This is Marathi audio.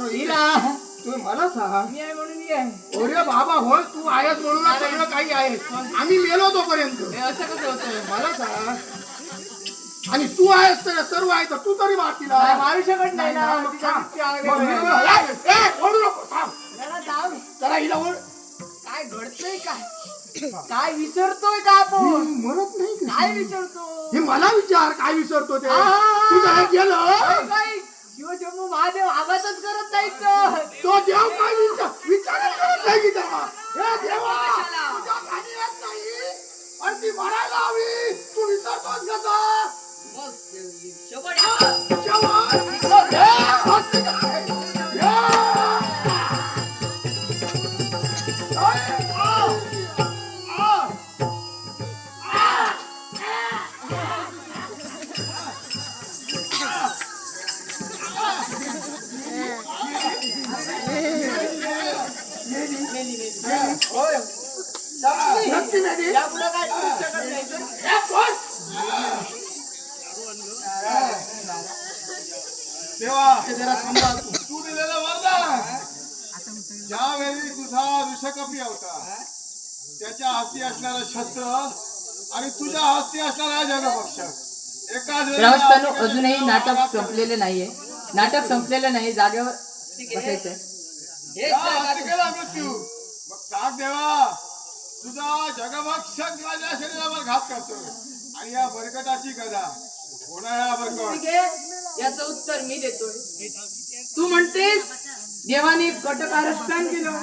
हिला तुम्ही मला सांग. मी आहे म्हणून ये. अरे बाबा होय, तू आहेस म्हणून सगळं काही आहे. आम्ही मेलो तोपर्यंत हे असं कसं होतं? मला सांग. आणि तू आहेस तर सर्व आहे तर तू तरी मातीला काय मारू शकत नाही ना. मग तिच्या थांब. दृष्टी आहे मग वेगळी. मी- ए, ओढू नको, थांब. जरा थांब. जरा हिला ओढ. काय घडतंय काय? काय विसरतोय का आपण? म्हणत नाही का? काय विसरतो? हे मला विचार काय विसरतो ते. आ. तू काय केलं काय शिवशंभू महादेव आवाजच करत नाही तर. तो देव काय विचारच करत नाही की तेव्हा. हे देवा तुझ्या खाली येत नाही आणि ती म्हणायला हवी तू विसरतोस कसा. शेवट. हे, हसते काय? हे. आ. आ. नक्की मेली. यापुढं काय करू शकत नाही तर. हे कोण? देवा हे जरा सांभाळ तू. तू दिलेलं वरदान ज्यावेळी तुझा ऋषकपी होता त्याच्या हस्ती असणारं शस्त्र आणि तुझ्या हस्ती असणारा जगपक्ष एकाच वेळी ग्रामस्थांनो, अजूनही नाटक संपलेले नाहीये. नाटक संपलेलं नाही. जागेवर बसायचंय. त्या हस्तिकेला मृत्यू. मग सांग देवा तुझा जगभक्षक माझ्या शरीरावर घात करतो आणि या बरकटाची गदा कोणा या बरकट. ठीक आहे, याचं उत्तर मी देतोय. तू म्हणतेस देवाने कटकारस्थान केलं.